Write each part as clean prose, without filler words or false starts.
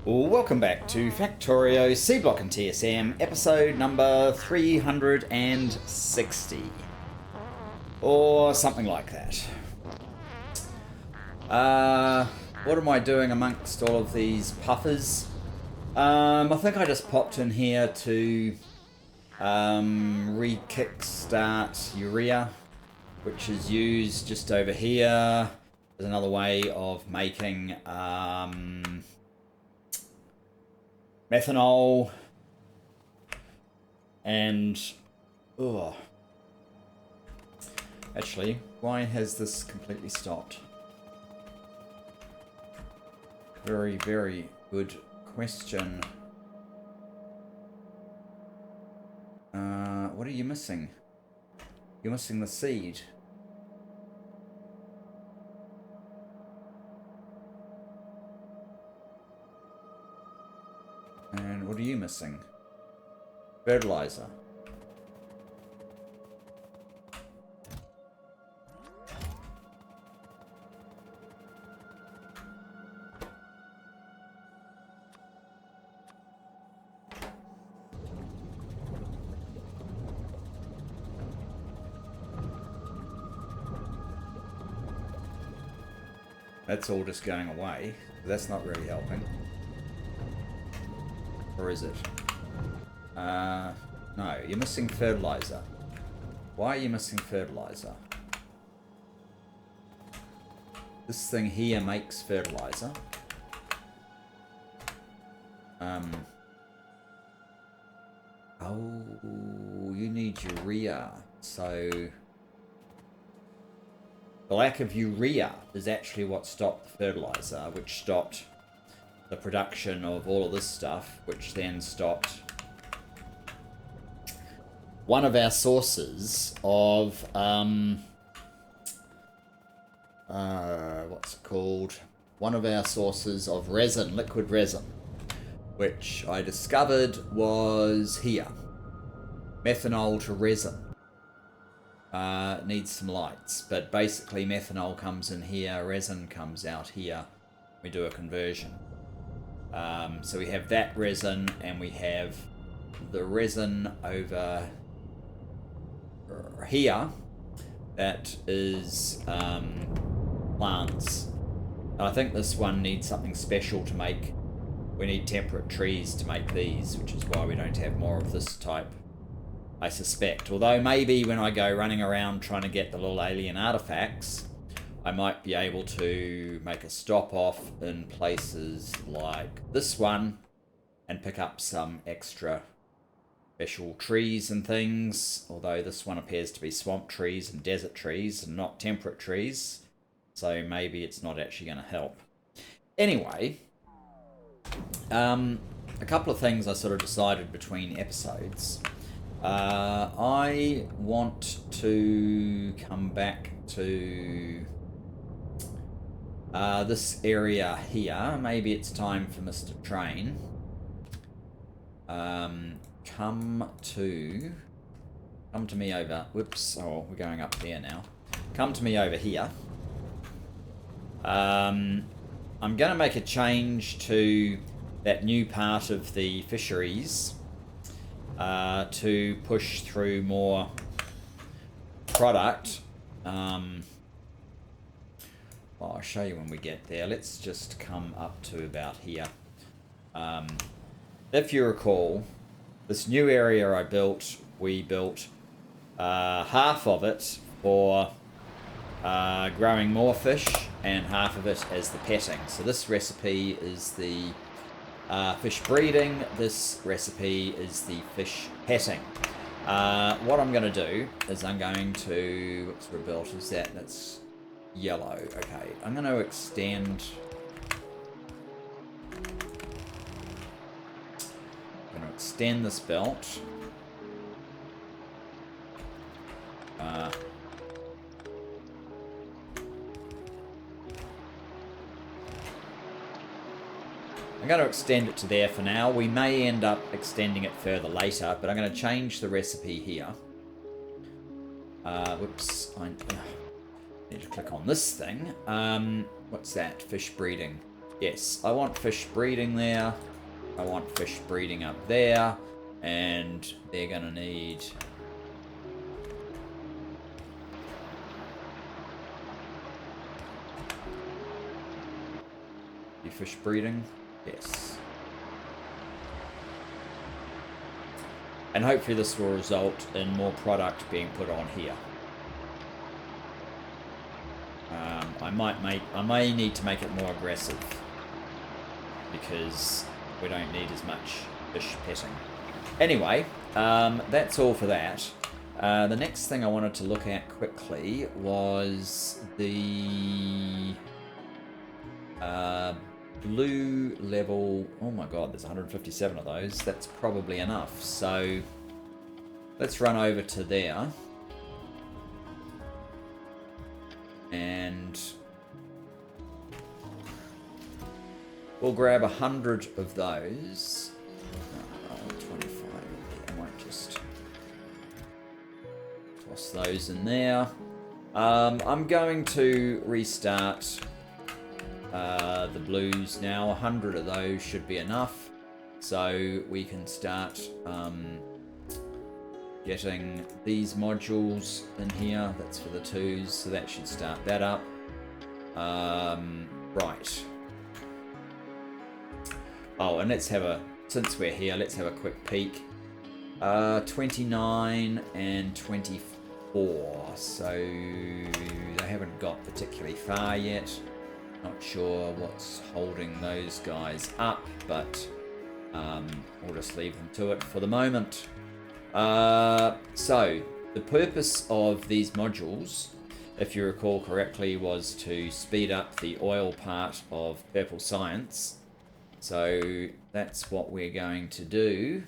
Welcome back to Factorio Seablock and TSM, episode number 360. Or something like that. What am I doing amongst all of these puffers? I think I just popped in here to re-kickstart urea, which is used just over here. There's another way of making methanol and actually, why has this completely stopped? Very, very good question. What are you missing? You're missing the seed. And what are you missing? Fertilizer. That's all just going away. That's not really helping. Or is it? No, you're missing fertilizer. Why are you missing fertilizer? This thing here makes fertilizer. Oh, you need urea. So the lack of urea is actually what stopped the fertilizer, which stopped the production of all of this stuff, which then stopped one of our sources of what's it called? One of our sources of resin, liquid resin, which I discovered was here. Methanol to resin. Needs some lights, but basically methanol comes in here, resin comes out here. We do a conversion. So we have that resin, and we have the resin over here that is plants. And I think this one needs something special to make. We need temperate trees to make these, which is why we don't have more of this type, I suspect. Although maybe when I go running around trying to get the little alien artifacts, I might be able to make a stop off in places like this one and pick up some extra special trees and things. Although this one appears to be swamp trees and desert trees and not temperate trees. So maybe it's not actually going to help. Anyway, a couple of things I sort of decided between episodes. I want to come back to this area here. Maybe it's time for Mr. Train. Come to me over. Whoops. Oh, we're going up there now. Come to me over here. I'm going to make a change to that new part of the fisheries to push through more product. Well, I'll show you when we get there. Let's just come up to about here. If you recall, this new area I built, we built half of it for growing more fish and half of it as the petting. So this recipe is the fish breeding. This recipe is the fish petting. What I'm going to do is I'm going to... What sort of belt is that? That's yellow. Okay, I'm going to extend... this belt. I'm going to extend it to there for now. We may end up extending it further later, but I'm going to change the recipe here. Whoops. I need to click on this thing. What's that? Fish breeding. Yes, I want fish breeding there. I want fish breeding up there. And they're going to need... fish breeding? Yes. And hopefully this will result in more product being put on here. I may need to make it more aggressive because we don't need as much fish petting. Anyway, that's all for that. The next thing I wanted to look at quickly was the blue level. Oh my god, there's 157 of those. That's probably enough. So let's run over to there. And we'll grab 100 of those. 25. I might just toss those in there. I'm going to restart the blues now. 100 of those should be enough. So we can start getting these modules in here. That's for the 2s, so that should start that up. Right. Oh, and let's have since we're here, let's have a quick peek. 29 and 24. So they haven't got particularly far yet. Not sure what's holding those guys up, but we'll just leave them to it for the moment. So, the purpose of these modules, if you recall correctly, was to speed up the oil part of Purple Science. So, that's what we're going to do.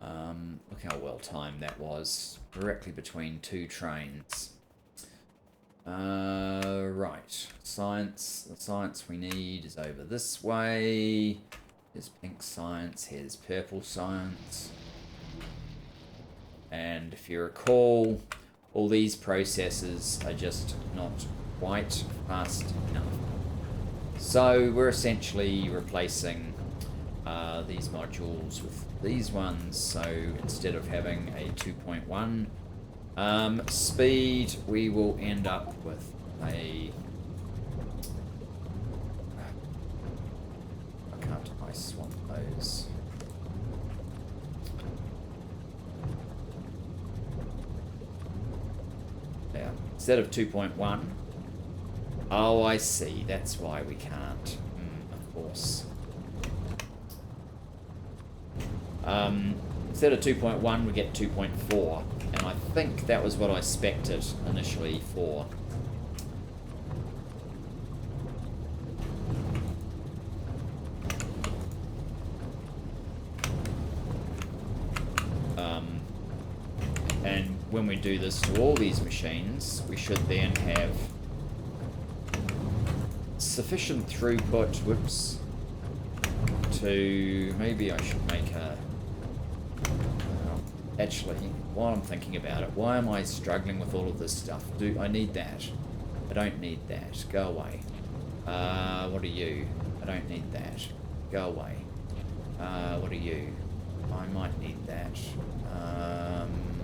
Look how well timed that was. Directly between 2 trains. Right. Science. The science we need is over this way. Here's pink science. Here's purple science. And if you recall, all these processes are just not quite fast enough. So we're essentially replacing these modules with these ones. So instead of having a 2.1 speed, we will end up with a... Why can't I swap those? Yeah, instead of 2.1. Oh, I see. That's why we can't. Of course. Instead of 2.1, we get 2.4. And I think that was what I spec'd it initially for. And when we do this to all these machines, we should then have sufficient throughput, whoops, to, maybe I should make a, actually, while I'm thinking about it, why am I struggling with all of this stuff? Do I need that? I don't need that. Go away. What are you? I don't need that. Go away. What are you? I might need that.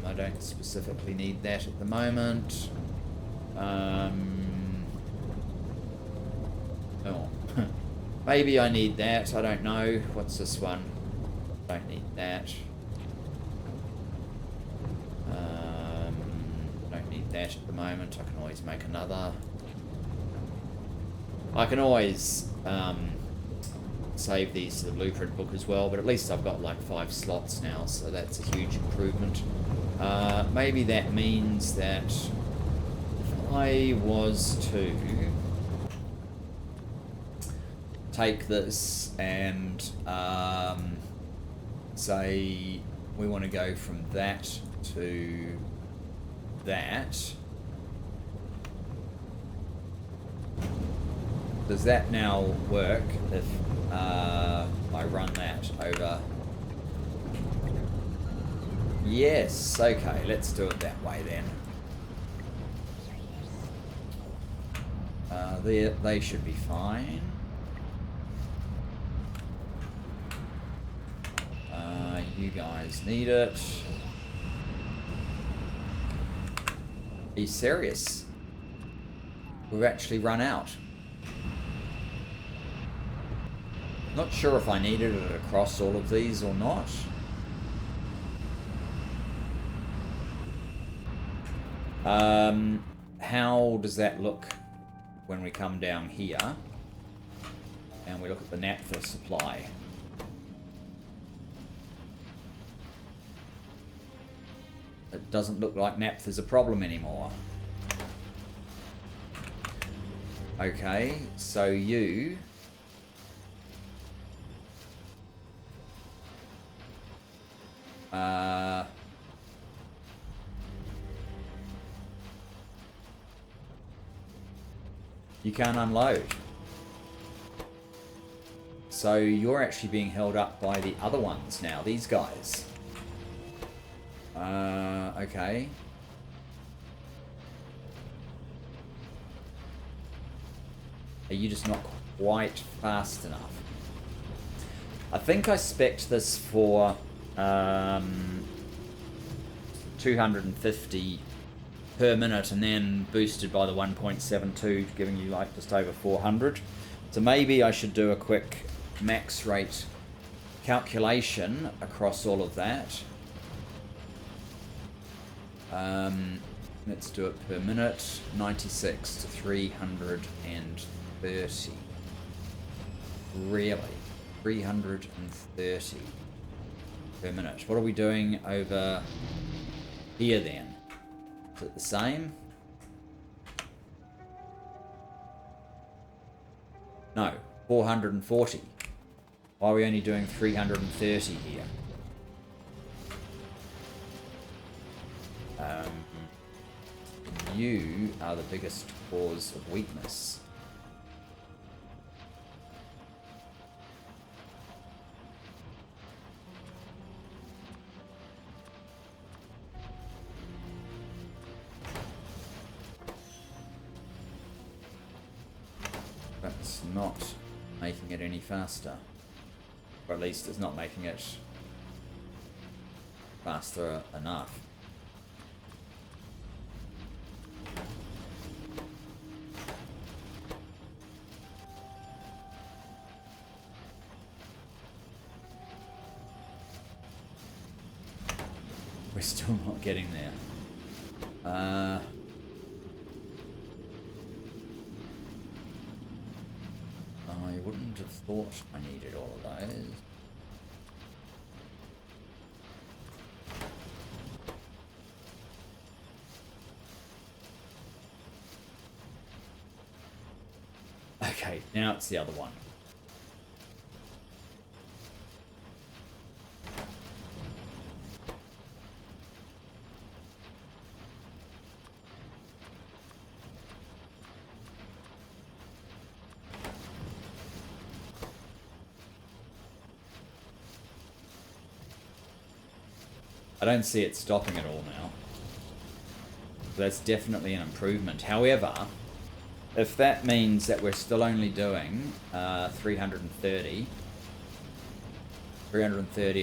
I don't specifically need that at the moment. Oh. Maybe I need that. I don't know. What's this one? Don't need that. Don't need that at the moment. I can always make another. I can always save these to the blueprint book as well, but at least I've got like 5 slots now, so that's a huge improvement. Maybe that means that if I was to take this and say we want to go from that to that, does that now work if I run that over? Yes, okay, let's do it that way then. They should be fine. You guys need it. Are you serious? We've actually run out. Not sure if I needed it across all of these or not. How does that look when we come down here and we look at the naphtha supply? It doesn't look like naphtha's a problem anymore. Okay, so you... you can't unload. So you're actually being held up by the other ones now, these guys. Okay. Are you just not quite fast enough? I think I spec'd this for 250 per minute and then boosted by the 1.72, giving you like just over 400. So maybe I should do a quick max rate calculation across all of that. Let's do it per minute. 96 to 330. Really? 330 per minute. What are we doing over here then? Is it the same? No, 440. Why are we only doing 330 here? You are the biggest cause of weakness. That's not making it any faster. Or at least it's not making it faster enough. We're still not getting there. I wouldn't have thought I needed all of those. Okay, now it's the other one. I don't see it stopping at all now. That's definitely an improvement. However, if that means that we're still only doing 330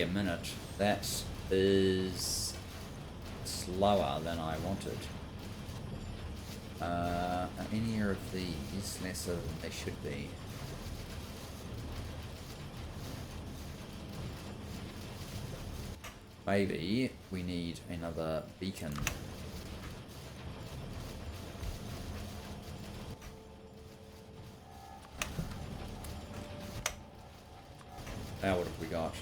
a minute, that is slower than I wanted. Are any of these lesser than they should be? Maybe we need another beacon. Now what have we got?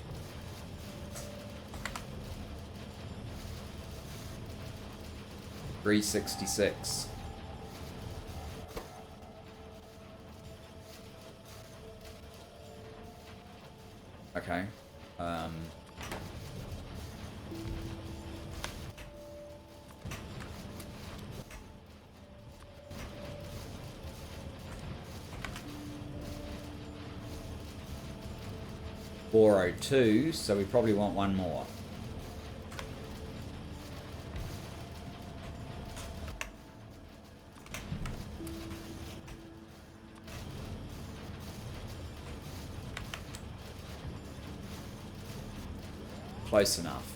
$366. Okay. 402, so we probably want one more. close enough.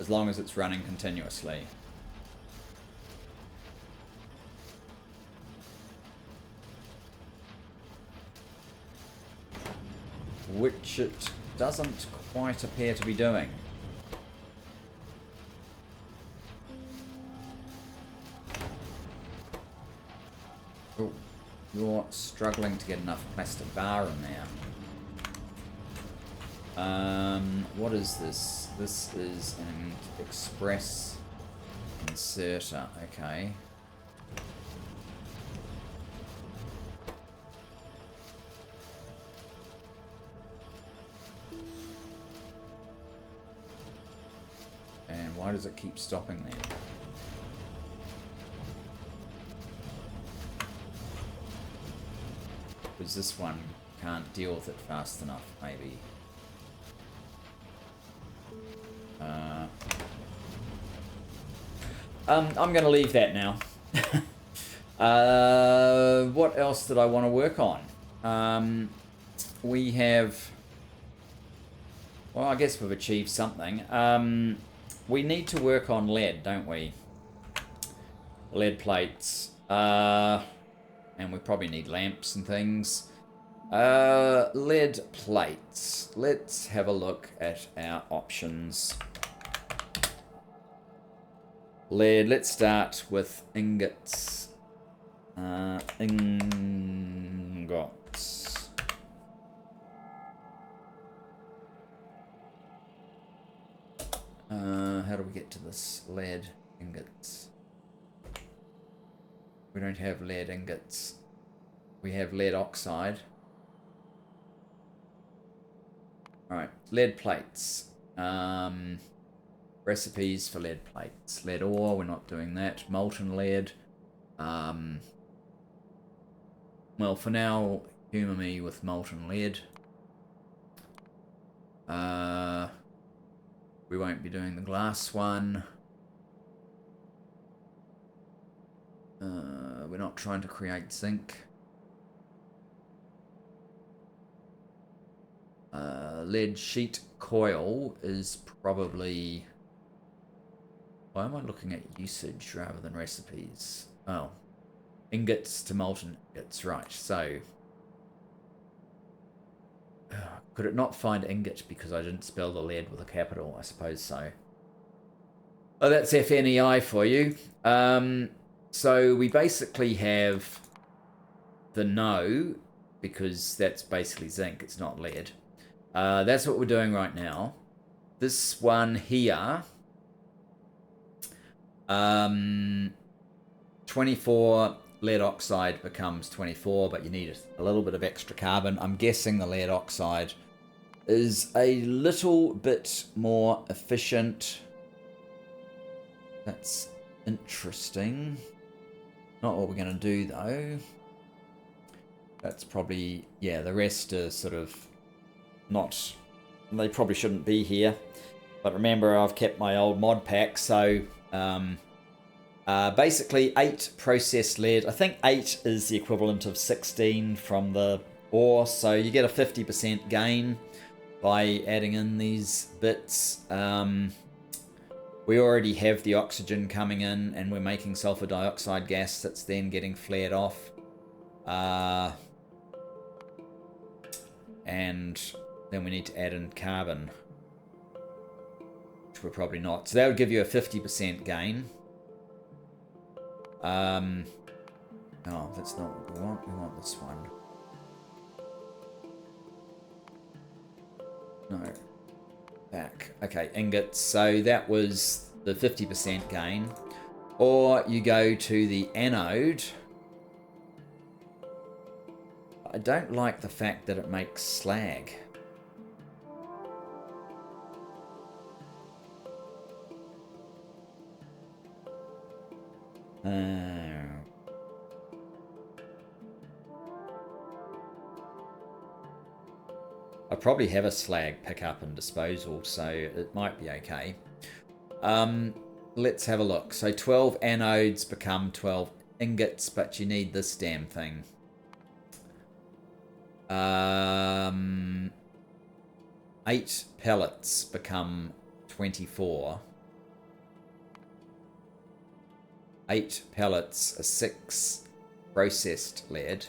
As long as it's running continuously. Which it doesn't quite appear to be doing. Oh, you're struggling to get enough plastic bar in there. What is this? This is an express inserter. Okay. And why does it keep stopping there? Because this one can't deal with it fast enough, maybe. I'm going to leave that now. What else did I want to work on? We have... Well, I guess we've achieved something. We need to work on lead, don't we? Lead plates. And we probably need lamps and things. Lead plates. Let's have a look at our options. Lead. Let's start with ingots. Ingots. How do we get to this? Lead ingots. We don't have lead ingots. We have lead oxide. Alright, lead plates. Recipes for lead plates. Lead ore, we're not doing that. Molten lead. Well, for now, humour me with molten lead. We won't be doing the glass one. We're not trying to create zinc. Lead sheet coil is probably... Why am I looking at usage rather than recipes? Oh. Ingots to molten ingots, right. So... could it not find ingot because I didn't spell the lead with a capital? I suppose so. Oh, that's FNEI for you. So we basically have the no, because that's basically zinc, it's not lead. That's what we're doing right now. This one here, 24 lead oxide becomes 24, but you need a little bit of extra carbon. I'm guessing the lead oxide is a little bit more efficient. That's interesting. Not what we're going to do, though. That's probably... yeah, the rest are sort of not... they probably shouldn't be here. But remember, I've kept my old mod pack, so... basically, 8 processed lead. I think 8 is the equivalent of 16 from the ore, so you get a 50% gain by adding in these bits. We already have the oxygen coming in, and we're making sulfur dioxide gas that's then getting flared off. And then we need to add in carbon, which we're probably not. So that would give you a 50% gain. Oh, that's not what we want. We want this one. No. Back. Okay, ingots. So that was the 50% gain. Or you go to the anode. I don't like the fact that it makes slag. I probably have a slag pickup and disposal, so it might be okay. Let's have a look. So 12 anodes become 12 ingots, but you need this damn thing. 8 8 pellets become 24. 8 pellets are 6 processed lead.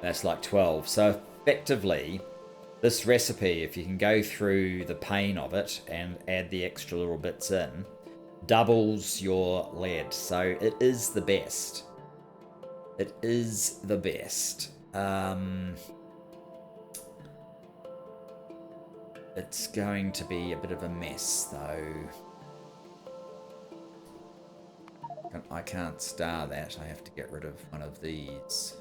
That's like 12. So effectively, this recipe, if you can go through the pain of it and add the extra little bits in, doubles your lead. So it is the best. It is the best. It's going to be a bit of a mess, though. I can't star that. I have to get rid of one of these.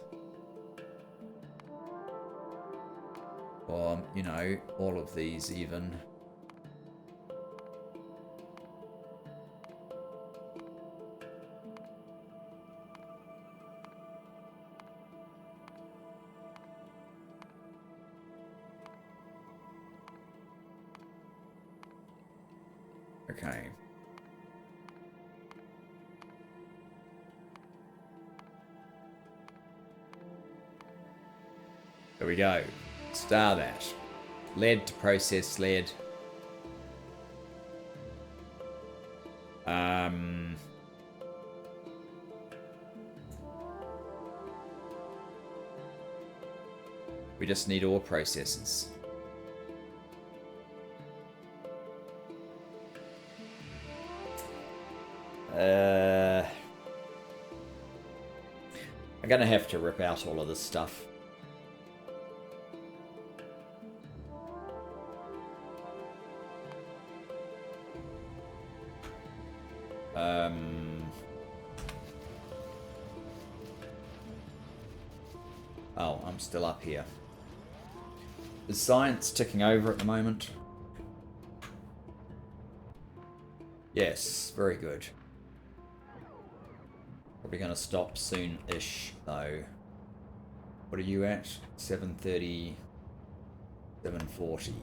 Or, you know, all of these even. Okay. There we go. Star that. Lead to process lead. We just need ore processors. I'm gonna have to rip out all of this stuff. Oh, I'm still up here. Is science ticking over at the moment? Yes, very good. Probably going to stop soon-ish, though. What are you at? 7:30, 7:40.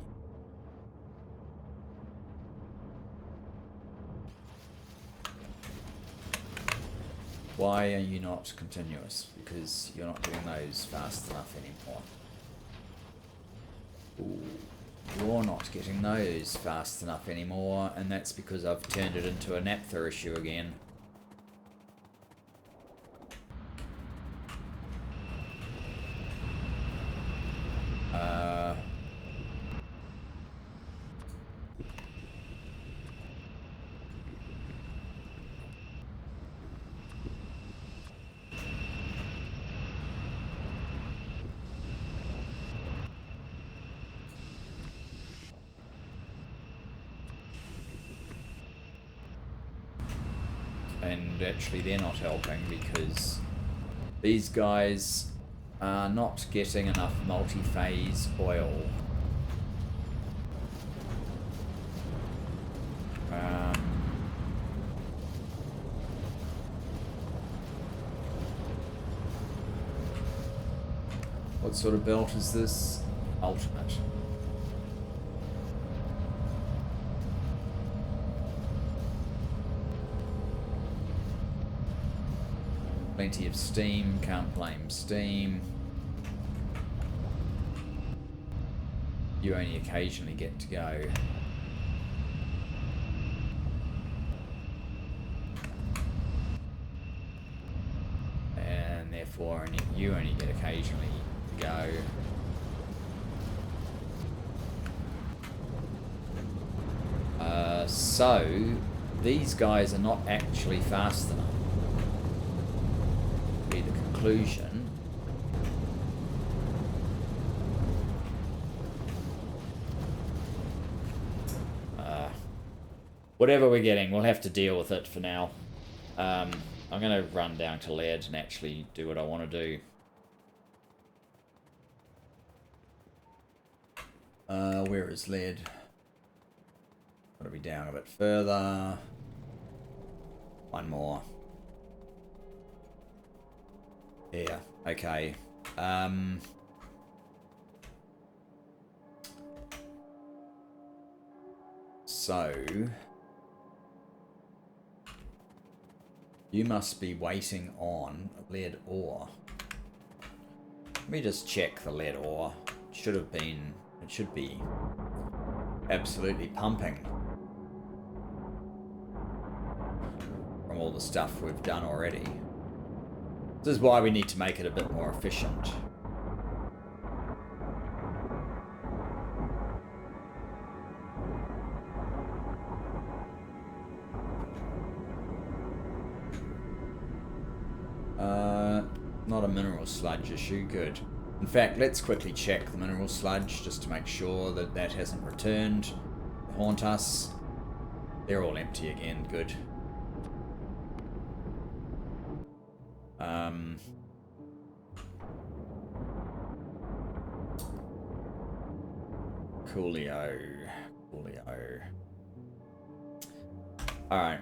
Why are you not continuous? Because you're not doing those fast enough anymore. Ooh, you're not getting those fast enough anymore, and that's because I've turned it into a naphtha issue again. And actually they're not helping because these guys are not getting enough multi-phase oil. What sort of belt is this? Ultimate. Plenty of steam, can't blame steam. You only occasionally get to go. And therefore you only get occasionally to go. So these guys are not actually fast enough. Be the conclusion. Whatever we're getting, we'll have to deal with it for now. I'm going to run down to lead and actually do what I want to do. Where is lead? Got to be down a bit further. One more. Yeah, okay. So you must be waiting on lead ore. Let me just check the lead ore. Should have been It should be absolutely pumping from all the stuff we've done already. This is why we need to make it a bit more efficient. Not a mineral sludge issue, good. In fact, let's quickly check the mineral sludge just to make sure that that hasn't returned to haunt us. They're all empty again, good. Coolio. Alright.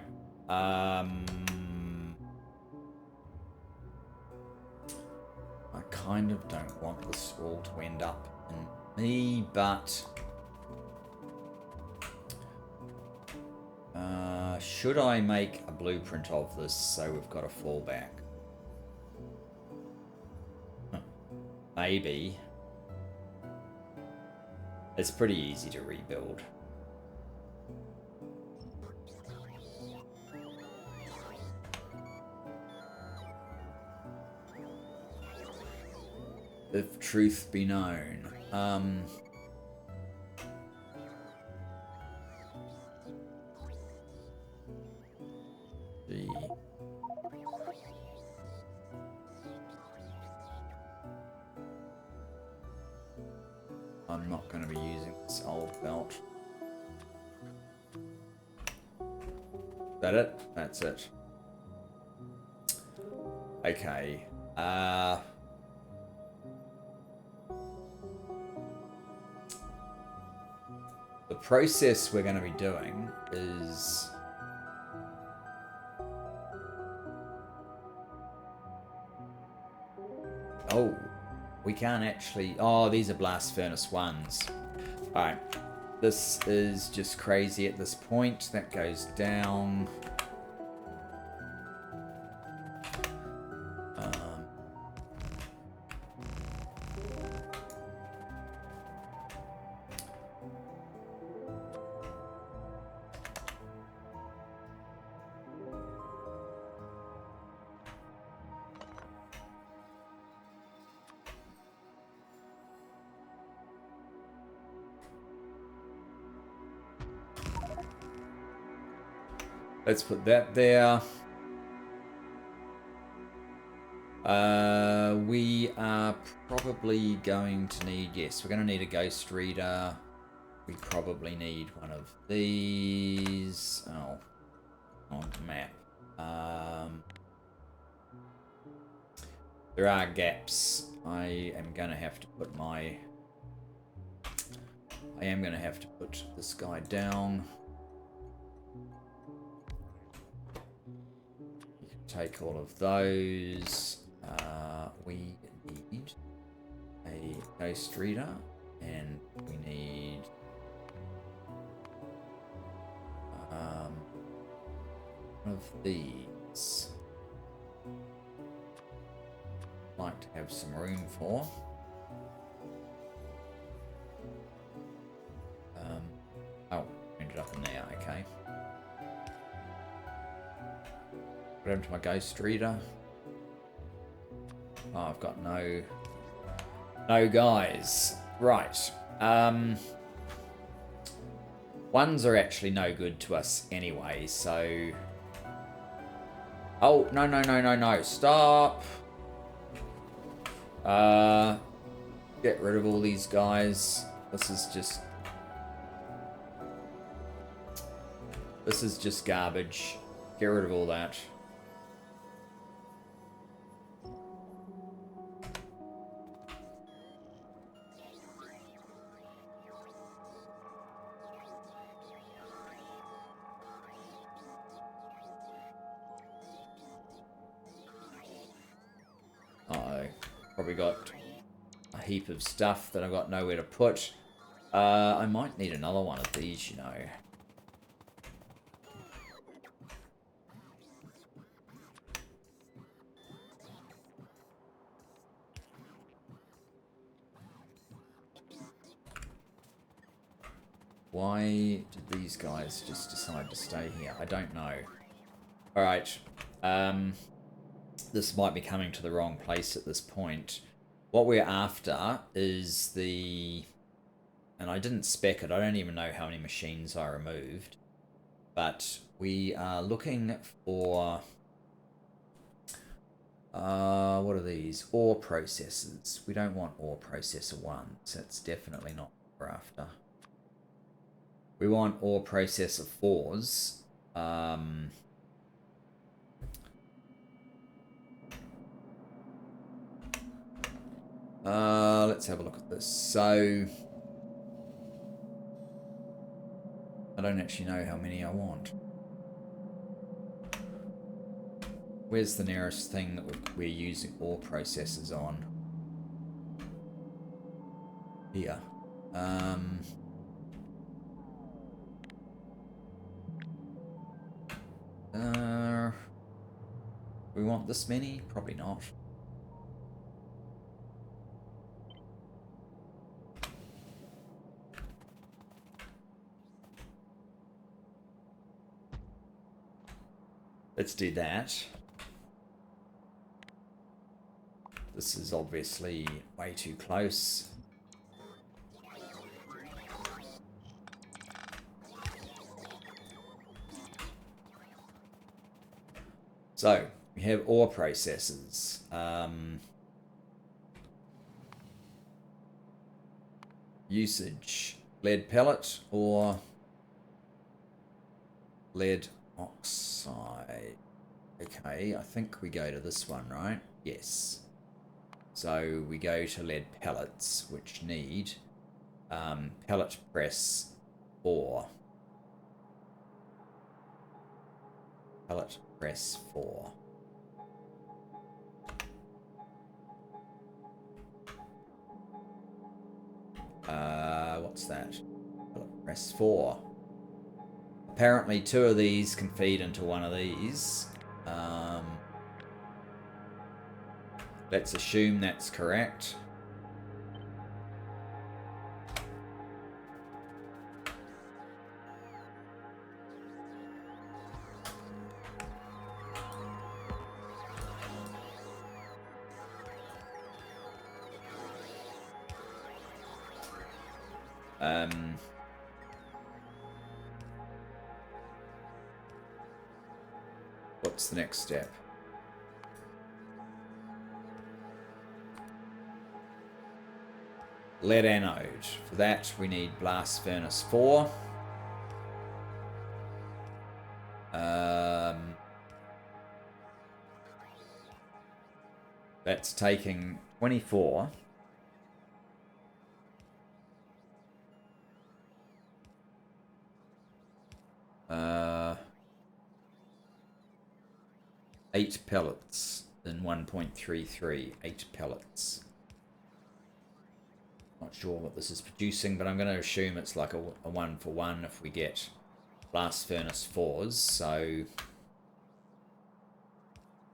I kind of don't want this all to end up in me, but should I make a blueprint of this so we've got a fallback? Maybe. It's pretty easy to rebuild. If truth be known. I'm not going to be using this old belt. Is that it? That's it. Okay. The process we're going to be doing is we can't actually... Oh, these are blast furnace ones. Alright. This is just crazy at this point. That goes down. Let's put that there. We are probably going to need... Yes, we're going to need a ghost reader. We probably need one of these. Oh, on the map. There are gaps. I am going to have to put this guy down. Take all of those. We need a ghost reader, and we need one of these. Like to have some room for. Oh, ended up in there. Okay. What happened to my ghost reader? Oh, I've got no guys. Right. Ones are actually no good to us anyway, so... Oh, no. Stop! Get rid of all these guys. This is just garbage. Get rid of all that. Probably got a heap of stuff that I've got nowhere to put. I might need another one of these, you know. Why did these guys just decide to stay here? I don't know. Alright. This might be coming to the wrong place at this point. What we're after is the... And I didn't spec it. I don't even know how many machines I removed. But we are looking for... what are these? Ore processors. We don't want ore processor 1s. That's definitely not what we're after. We want ore processor 4s. Let's have a look at this. So, I don't actually know how many I want. Where's the nearest thing that we're using ore processors on? Here. We want this many? Probably not. Let's do that. This is obviously way too close. So, we have ore processors. Usage. Lead pellet or lead oxide. Okay, I think we go to this one, right? Yes. So we go to lead pellets, which need pellet press 4. Pellet press 4. What's that? Pellet press 4. Apparently 2 of these can feed into one of these. Let's assume that's correct. What's the next step? Lead anode. For that, we need blast furnace 4. That's taking 24. Eight pellets in 1.33. 8 pellets. Not sure what this is producing, but I'm going to assume it's like a 1-for-1 if we get blast furnace 4s. So,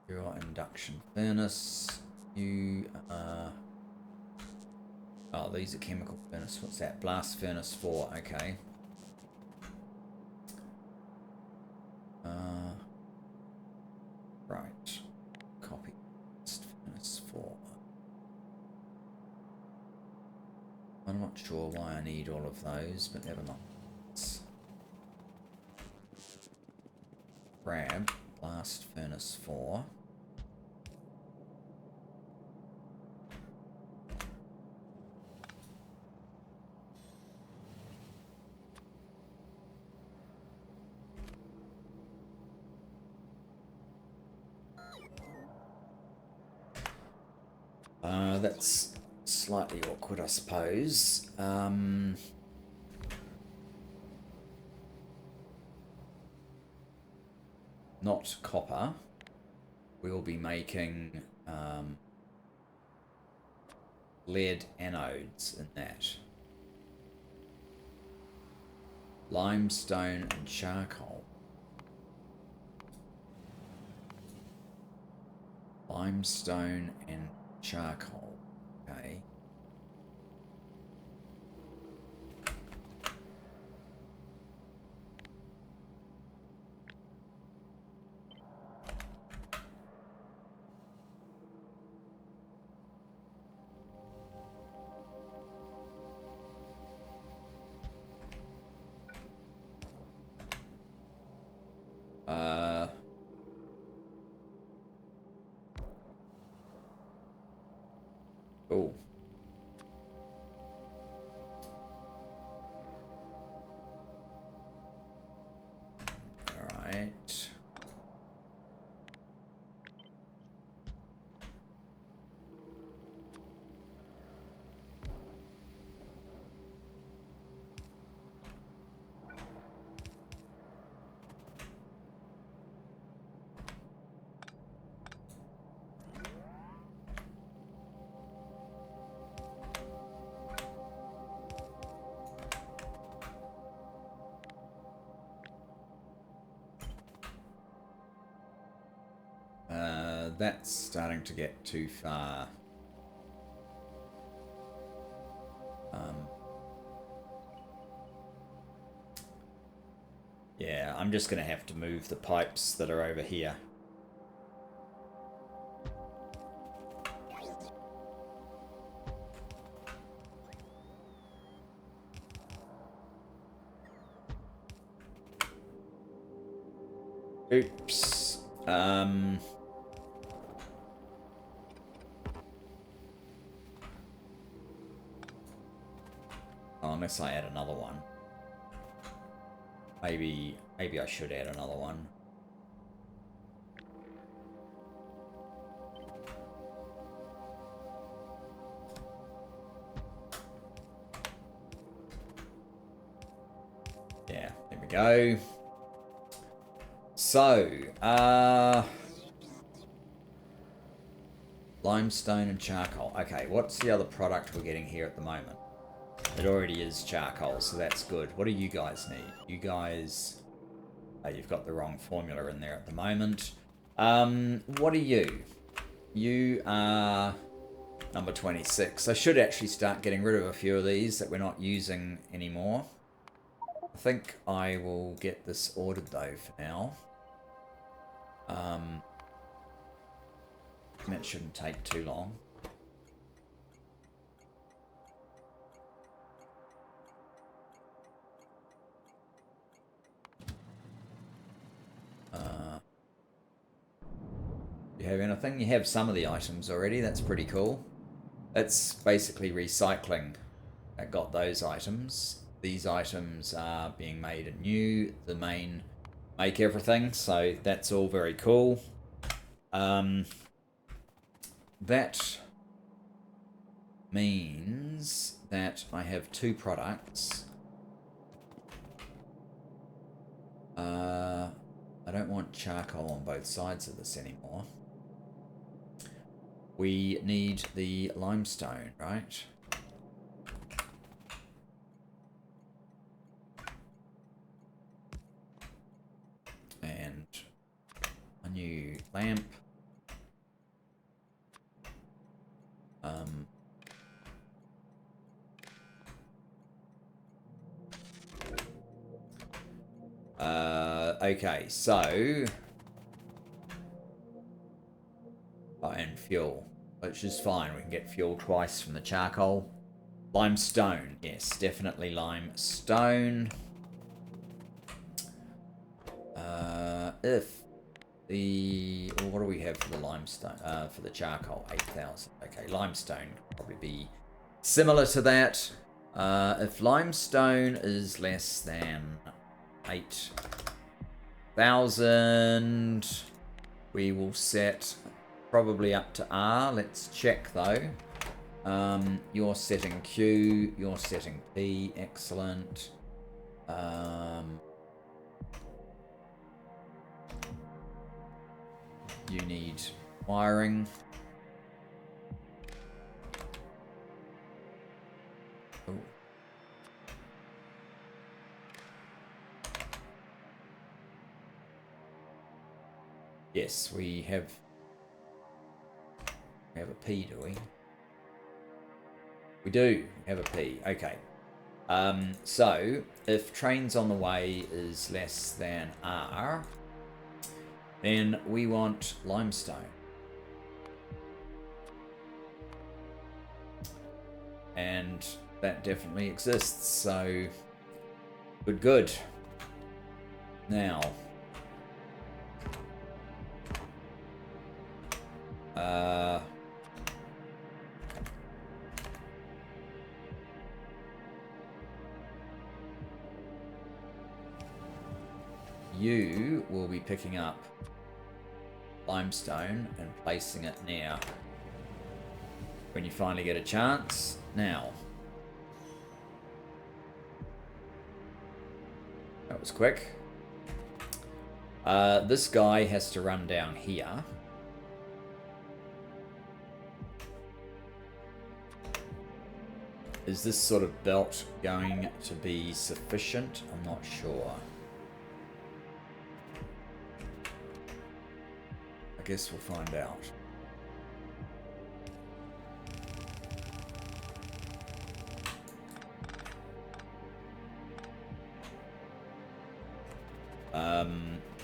your induction furnace. You oh, these are chemical furnace. What's that? Blast furnace 4. Okay. Right. Copy. Blast furnace 4. I'm not sure why I need all of those, but never mind. Let's grab blast furnace 4. That's slightly awkward, I suppose. Not copper. We'll be making lead anodes in that. Limestone and charcoal. Limestone and charcoal. Okay. Cool. Alright. That's starting to get too far. Yeah, I'm just going to have to move the pipes that are over here. Oops. Unless I add another one. Maybe I should add another one. Yeah, there we go. So, limestone and charcoal. Okay, what's the other product we're getting here at the moment? It already is charcoal, so that's good. What do you guys need? You guys... Oh, you've got the wrong formula in there at the moment. What are you? You are number 26. I should actually start getting rid of a few of these that we're not using anymore. I think I will get this ordered, though, for now. That shouldn't take too long. You have anything? You have some of the items already. That's pretty cool. It's basically recycling that got those items. These items are being made anew. The main make everything, so that's all very cool. That means that I have two products. I don't want charcoal on both sides of this anymore. We need the limestone, right? And a new lamp. Okay, so... Oh, and fuel, which is fine. We can get fuel twice from the charcoal. Limestone, yes, definitely limestone. If the... Well, what do we have for the limestone? For the charcoal, 8,000. Okay, limestone could probably be similar to that. If limestone is less than 8,000, we will set probably up to R. Let's check though. You're setting Q, you're setting P. Excellent. You need wiring. Oh. Yes, we have a P, do we? We do have a P. Okay. So if trains on the way is less than R, then we want limestone. And that definitely exists, so good. Now, you will be picking up limestone and placing it now when you finally get a chance. Now, that was quick. This guy has to run down here. Is this sort of belt going to be sufficient? I'm not sure. I guess we'll find out.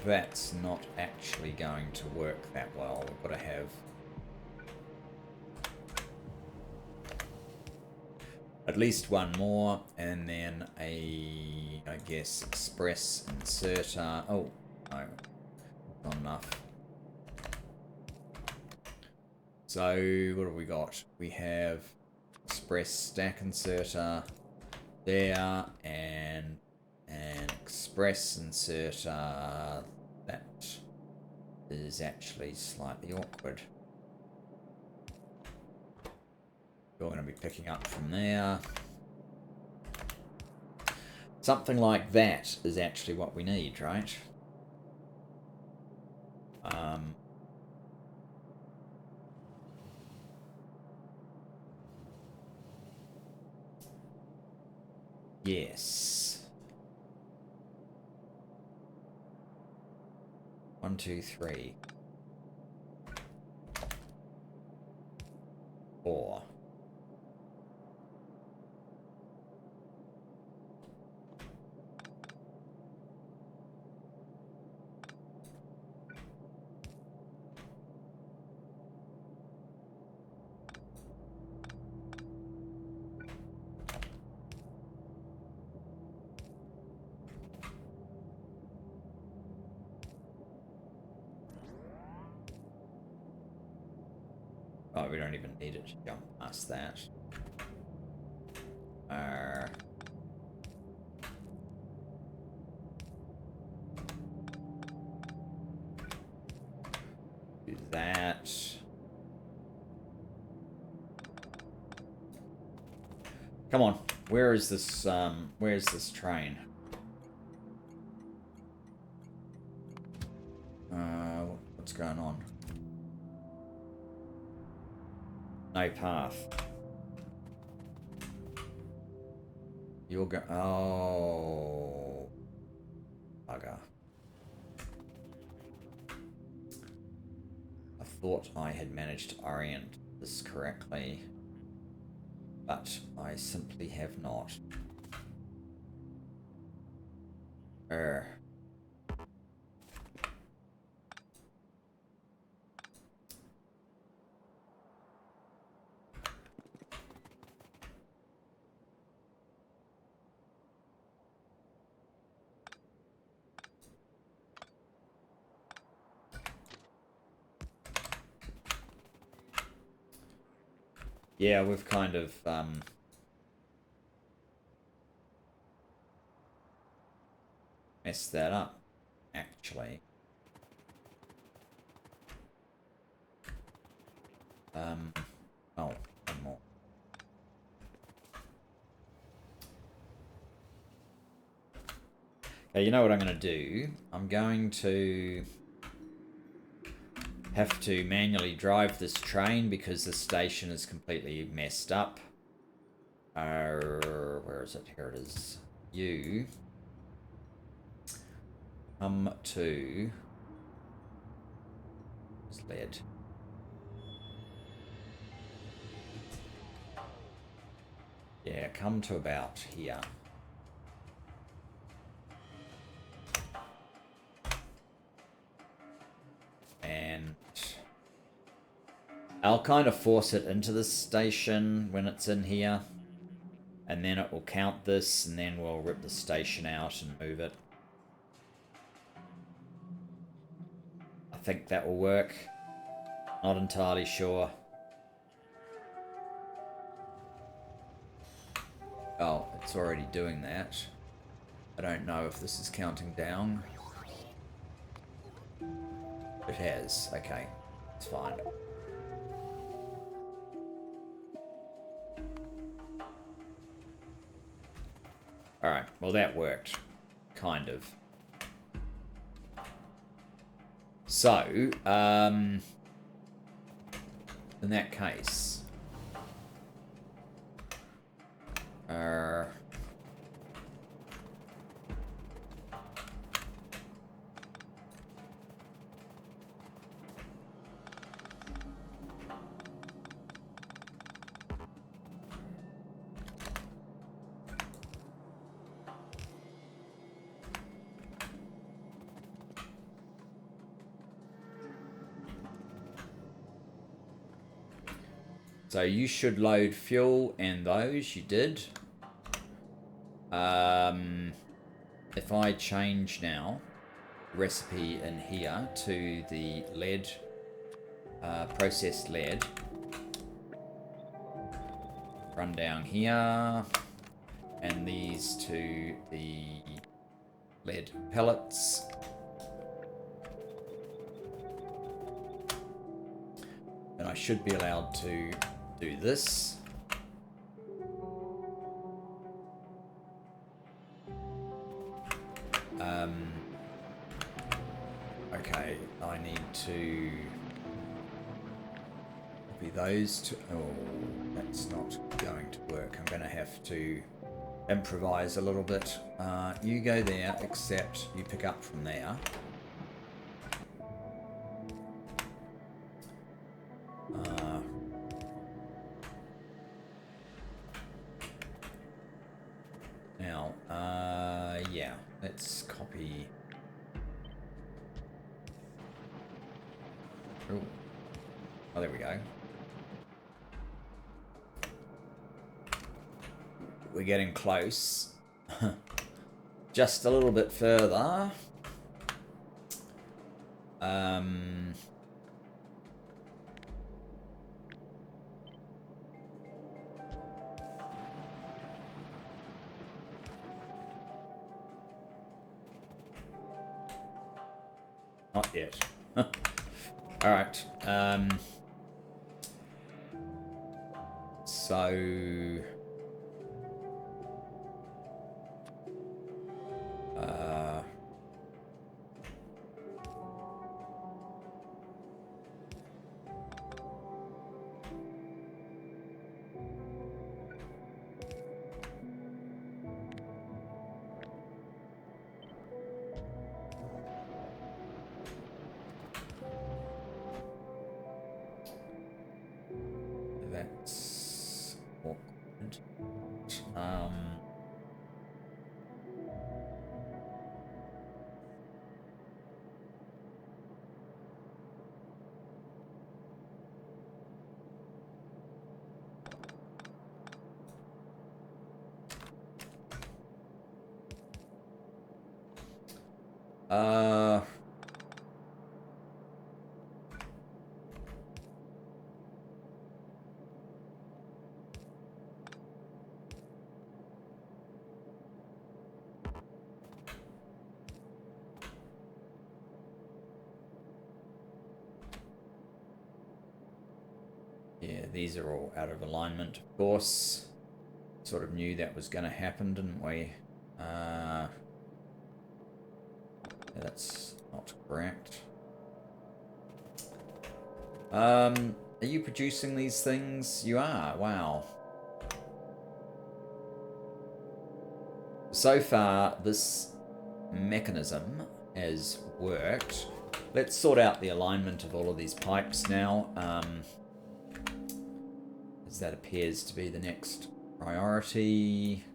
That's not actually going to work that well. We've got to have at least one more, and then a, I guess, express inserter. Oh, no, not enough. So, what have we got? We have express stack inserter there, and an express inserter that is actually slightly awkward. We're going to be picking up from there. Something like that is actually what we need, right? Yes. 1, 2, 3. 4. Oh, we don't even need it to jump past that. Do that. Come on, where is this? Where's this train? What's going on? No path. You'll go. Oh, bugger. I thought I had managed to orient this correctly, but I simply have not. Yeah, we've kind of messed that up, actually. Oh, one more. Okay, you know what I'm going to do? I'm going to have to manually drive this train because the station is completely messed up. Where is it? Here it is. You come to this lead. Yeah, come to about here. And I'll kind of force it into the station when it's in here. And then it will count this, and then we'll rip the station out and move it. I think that will work. Not entirely sure. Oh, it's already doing that. I don't know if this is counting down. It has. Okay. It's fine. Alright. Well, that worked. Kind of. So, in that case... So you should load fuel and those, you did. If I change now recipe in here to the lead, processed lead, run down here, and these to the lead pellets. And I should be allowed to do this. Okay, I need to copy those to... Oh, that's not going to work. I'm going to have to improvise a little bit. You go there, except you pick up from there. Now, yeah, let's copy... Ooh. Oh, there we go. We're getting close. Just a little bit further. Not yet. All right. So... That's awkward. Yeah, these are all out of alignment, of course. Sort of knew that was going to happen, didn't we? Yeah, that's not correct. Are you producing these things? You are. Wow. So far, this mechanism has worked. Let's sort out the alignment of all of these pipes now, as that appears to be the next priority.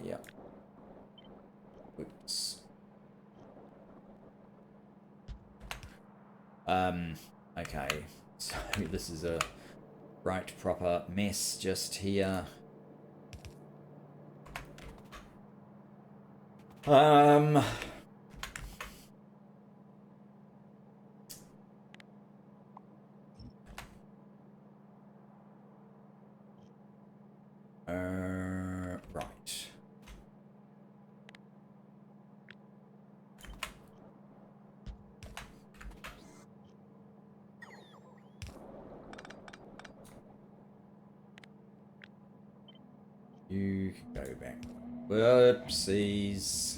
Yeah. Oops. Okay. So this is a right proper mess just here. Right. You can go back. Whoopsies.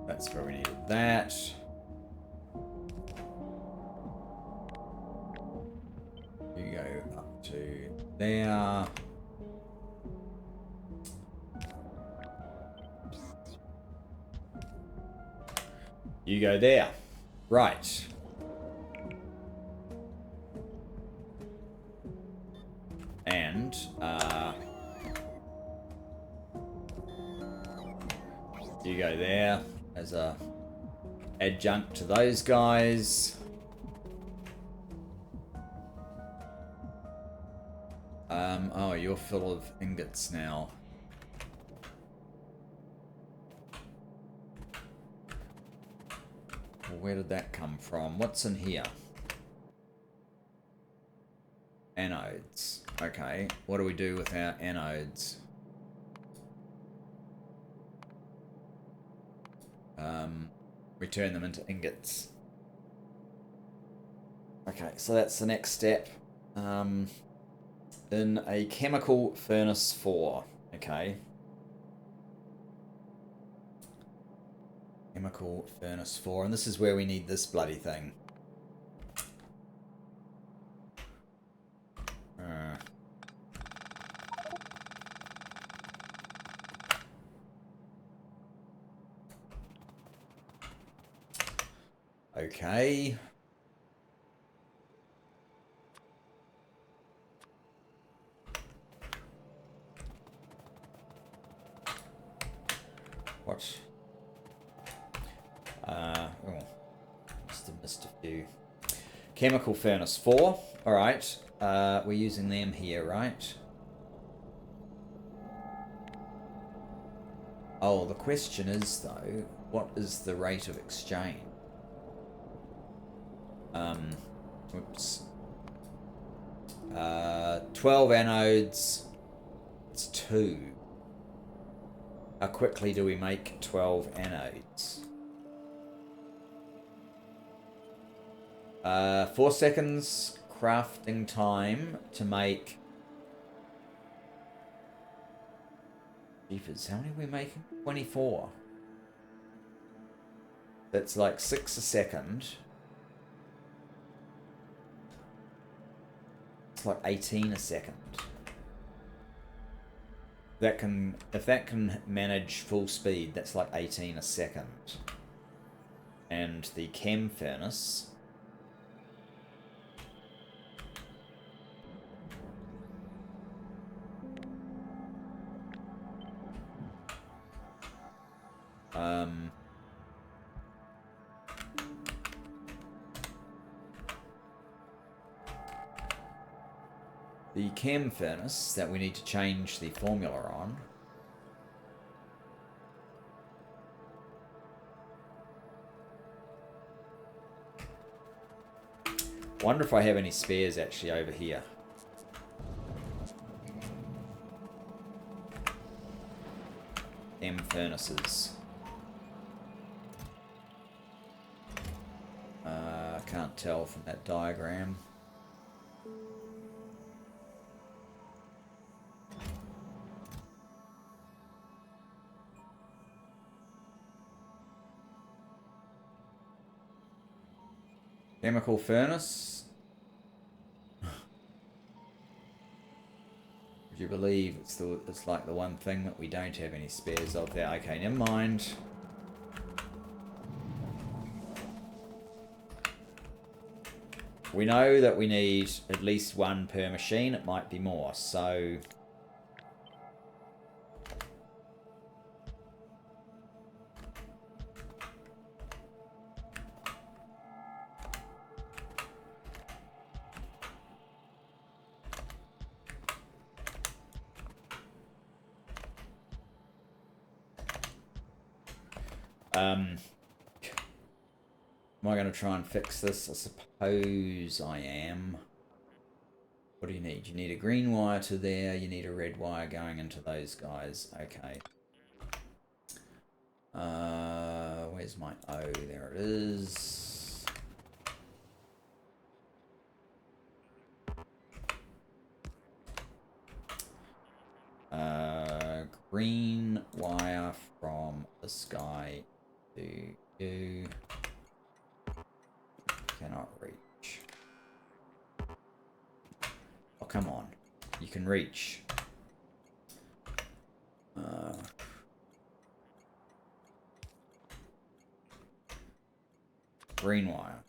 That's where we needed that. You go up to there. You go there. Right. And, you go there as a adjunct to those guys. Oh, you're full of ingots now. Well, where did that come from? What's in here? Anodes. Okay, what do we do with our anodes? We turn them into ingots. Okay, so that's the next step. In a chemical furnace 4. Okay. Chemical furnace 4, and this is where we need this bloody thing. Okay. What? Oh, must have missed a few. Chemical furnace 4. Alright. We're using them here, right? Oh, the question is, though, what is the rate of exchange? Whoops. 12 anodes. It's 2. How quickly do we make 12 anodes? 4 seconds crafting time to make... Jeepers, how many are we making? 24. That's like 6 a second. It's like 18 a second. That can, if that can manage full speed, that's like 18 a second. And the chem furnace... the chem furnace that we need to change the formula on. Wonder if I have any spares actually over here. Chem furnaces. Can't tell from that diagram. Chemical furnace. Would you believe it's like the one thing that we don't have any spares of there? Okay, never mind. We know that we need at least 1 per machine. It might be more, so... Am I going to try and fix this? I suppose I am. What do you need? You need a green wire to there. You need a red wire going into those guys. Okay. Where's my O? There it is. Green wire from this guy to you. Cannot reach. Oh, come on. You can reach. Green wire.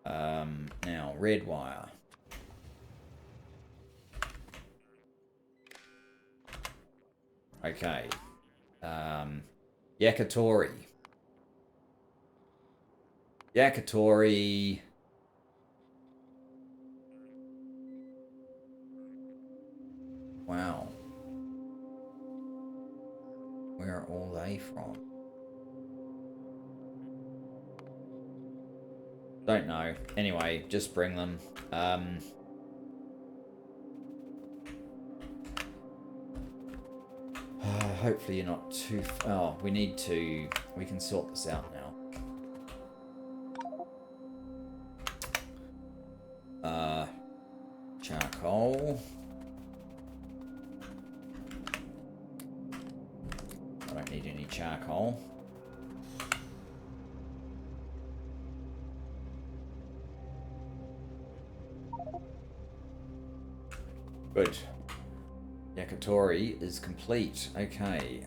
Now, red wire. Okay. Yakitori. Yakitori. Wow. Where are all they from? Don't know. Anyway, just bring them. Hopefully you're not too... Oh, we need to... We can sort this out now. Charcoal. I don't need any charcoal. Good. Yakitori is complete. Okay.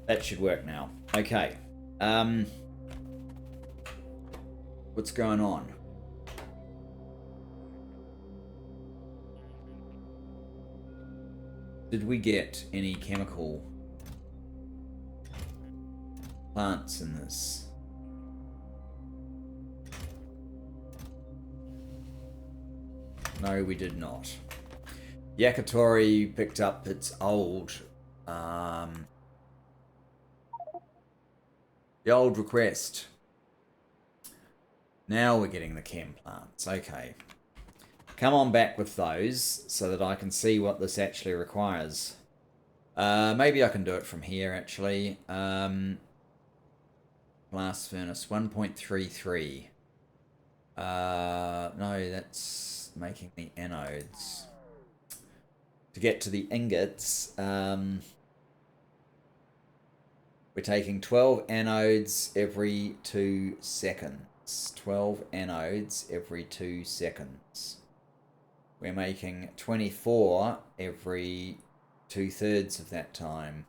That should work now. Okay. What's going on? Did we get any chemical plants in this? No, we did not. Yakitori picked up its old... the old request. Now we're getting the chem plants. Okay. Come on back with those so that I can see what this actually requires. Maybe I can do it from here, actually. Blast furnace 1.33. No, that's making the anodes. To get to the ingots, we're taking 12 anodes every 2 seconds. 12 anodes every 2 seconds. We're making 24 every 2/3 of that time.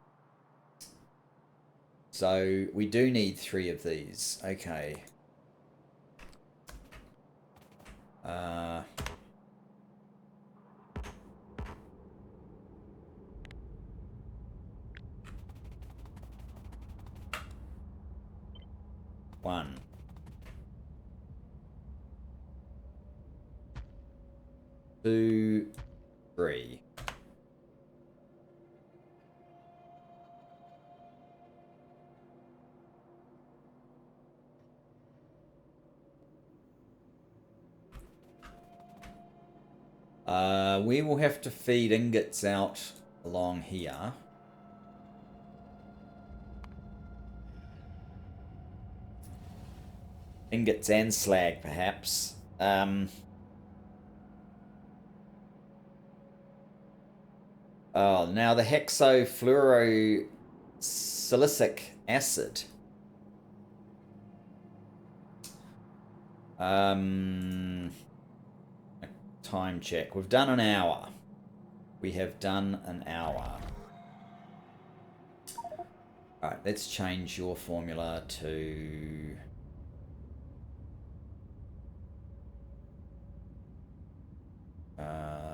So we do need 3 of these. Okay. One. 2, 3. We will have to feed ingots out along here. Ingots and slag, perhaps. Oh, now the hexafluorosilicic acid. Time check. We've done an hour. We have done an hour. Alright, let's change your formula to...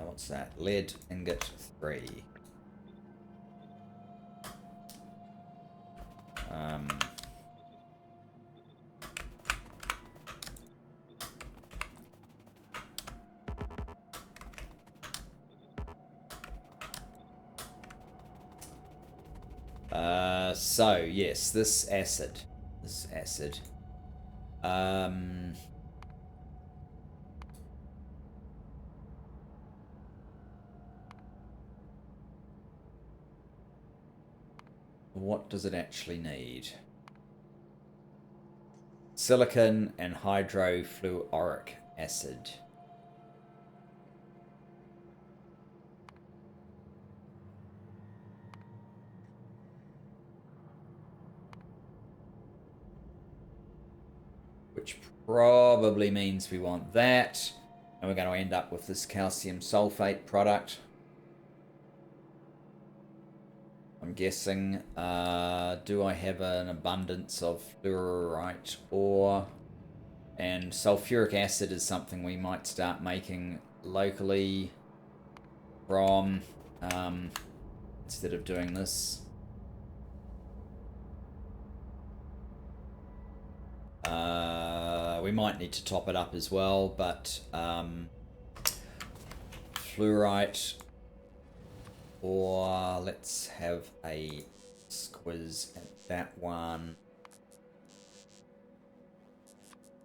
what's that? Lead ingot 3. So yes, this acid. What does it actually need? Silicon and hydrofluoric acid. Which probably means we want that. And we're going to end up with this calcium sulfate product. I'm guessing. Do I have an abundance of fluorite ore? And sulfuric acid is something we might start making locally from instead of doing this. We might need to top it up as well, but fluorite, or let's have a squiz at that one.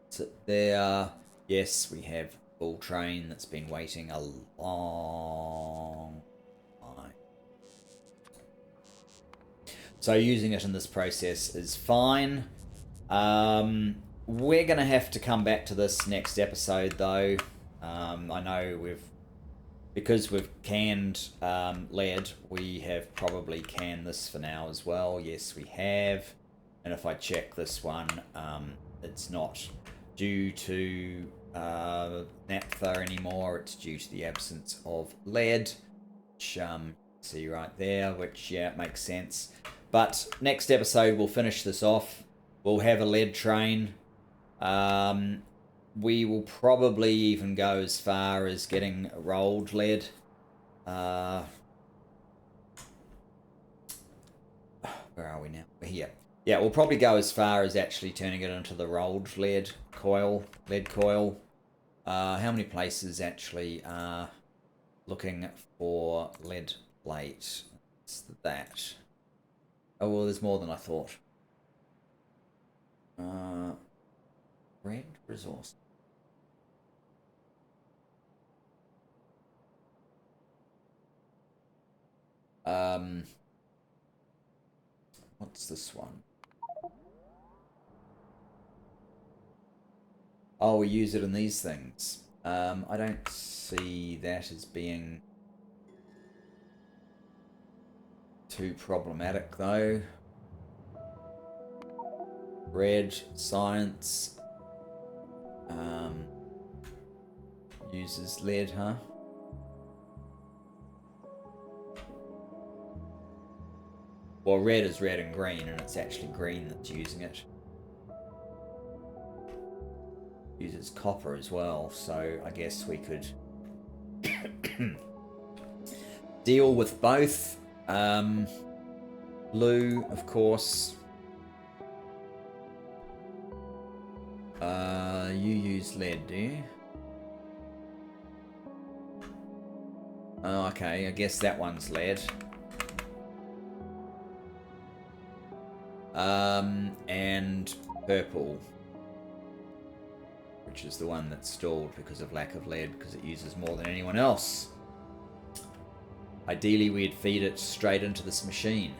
Sit there. Yes, we have full train that's been waiting a long time. So using it in this process is fine. We're going to have to come back to this next episode, though. I know because we've canned lead, we have probably canned this for now as well. Yes, we have. And if I check this one, it's not due to naphtha anymore. It's due to the absence of lead, which see right there, which, yeah, it makes sense. But next episode, we'll finish this off. We'll have a lead train. We will probably even go as far as getting rolled lead. Where are we now? We're here. Yeah, we'll probably go as far as actually turning it into the rolled lead coil. How many places actually are looking for lead plate? It's that. Oh, well, there's more than I thought. Red resource. What's this one? Oh, we use it in these things. I don't see that as being too problematic, though. Red science uses lead, huh? Well, red is red and green, and it's actually green that's using it. Uses copper as well, so I guess we could deal with both. Blue, of course. You use lead, do you? Oh, okay, I guess that one's lead. And purple, which is the one that's stalled because of lack of lead, because it uses more than anyone else. Ideally, we'd feed it straight into this machine.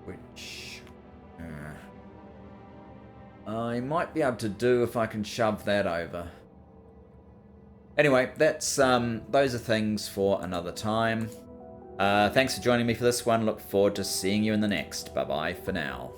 Which I might be able to do if I can shove that over. Anyway, that's those are things for another time. Thanks for joining me for this one. Look forward to seeing you in the next. Bye-bye for now.